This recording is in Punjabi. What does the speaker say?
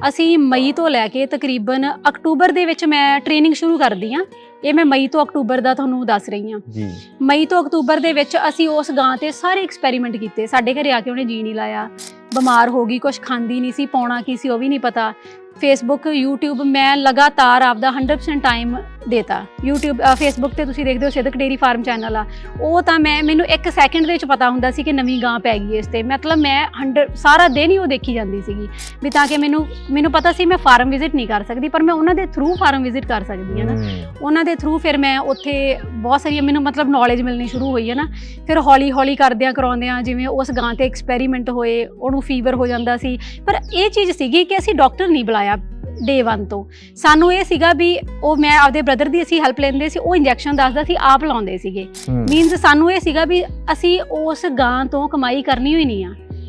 ਅਸੀਂ ਮਈ ਤੋਂ ਲੈ ਕੇ ਤਕਰੀਬਨ ਅਕਤੂਬਰ ਦੇ ਵਿੱਚ ਮੈਂ ਟ੍ਰੇਨਿੰਗ ਸ਼ੁਰੂ ਕਰਦੀ ਹਾਂ। ਇਹ ਮੈਂ ਮਈ ਤੋਂ ਅਕਤੂਬਰ ਦਾ ਤੁਹਾਨੂੰ ਦੱਸ ਰਹੀ ਹਾਂ ਜੀ। ਮਈ ਤੋਂ ਅਕਤੂਬਰ ਦੇ ਵਿੱਚ ਅਸੀਂ ਉਸ ਗਾਂ ਤੇ ਸਾਰੇ ਐਕਸਪੈਰੀਮੈਂਟ ਕੀਤੇ। ਸਾਡੇ ਘਰੇ ਆ ਕੇ ਉਹਨੇ ਜੀ ਨਹੀਂ ਲਾਇਆ, ਬਿਮਾਰ ਹੋ ਗਈ, ਕੁਝ ਖਾਂਦੀ ਨਹੀਂ ਸੀ, ਪਾਉਣਾ ਕੀ ਸੀ ਉਹ ਵੀ ਨਹੀਂ ਪਤਾ। ਫੇਸਬੁੱਕ YouTube ਮੈਂ ਲਗਾਤਾਰ ਆਪਦਾ 100% ਟਾਈਮ ਦੇਤਾ। ਫੇਸਬੁੱਕ ਤੇ ਤੁਸੀਂ ਦੇਖਦੇ ਹੋ ਸਿੱਧਕ ਡੇਅਰੀ ਫਾਰਮ ਚੈਨਲ ਆ, ਉਹ ਤਾਂ ਮੈਨੂੰ 1 ਸੈਕਿੰਡ ਦੇ ਵਿੱਚ ਪਤਾ ਹੁੰਦਾ ਸੀ ਕਿ ਨਵੀਂ ਗਾਂ ਪੈ ਗਈ ਇਸ ਤੇ। ਮਤਲਬ ਮੈਂ ਸਾਰਾ ਦਿਨ ਹੀ ਉਹ ਦੇਖੀ ਜਾਂਦੀ ਸੀਗੀ ਵੀ ਤਾਂ ਕਿ ਮੈਨੂੰ ਪਤਾ ਸੀ ਮੈਂ ਫਾਰਮ ਵਿਜ਼ਿਟ ਨਹੀਂ ਕਰ ਸਕਦੀ, ਪਰ ਮੈਂ ਉਹਨਾਂ ਦੇ ਥਰੂ ਫਾਰਮ ਵਿਜ਼ਿਟ ਕਰ ਸਕਦੀ ਹਾਂ ਨਾ। ਉਹਨਾਂ ਦੇ ਥਰੂ ਫਿਰ ਮੈਂ ਉੱਥੇ ਬਹੁਤ ਸਾਰੀ ਮੈਨੂੰ ਮਤਲਬ ਨੌਲੇਜ ਮਿਲਣੀ ਸ਼ੁਰੂ ਹੋਈ ਹੈ ਨਾ। ਫਿਰ ਹੌਲੀ ਹੌਲੀ ਕਰਦਿਆਂ ਜਿਵੇਂ ਉਸ ਗਾਂ ਤੇ ਐਕਸਪੈਰੀਮੈਂਟ ਹੋਏ, ਉਹਨੂੰ ਫੀਵਰ ਹੋ ਜਾਂਦਾ ਸੀ, ਪਰ ਇਹ ਚੀਜ਼ ਸੀਗੀ ਕਿ ਅਸੀਂ ਡਾਕਟਰ ਨਹੀਂ ਬੁਲਾਇਆ ਡੇ 1 ਤੋਂ। ਸਾਨੂੰ ਇਹ ਸੀਗਾ ਵੀ ਉਹ ਮੈਂ ਆਪਦੇ ਬ੍ਰਦਰ ਦੀ ਅਸੀਂ ਹੈਲਪ ਲੈਂਦੇ ਸੀ, ਉਹ ਇੰਜੈਕਸ਼ਨ ਦੱਸਦਾ ਸੀ, ਆਪ ਲਾਉਂਦੇ ਸੀਗੇ। ਮੀਨਸ ਸਾਨੂੰ ਇਹ ਸੀਗਾ ਵੀ ਅਸੀਂ ਉਸ ਗਾਂ ਤੋਂ ਕਮਾਈ ਕਰਨੀ ਹੋਈ ਨਹੀਂ ਆ।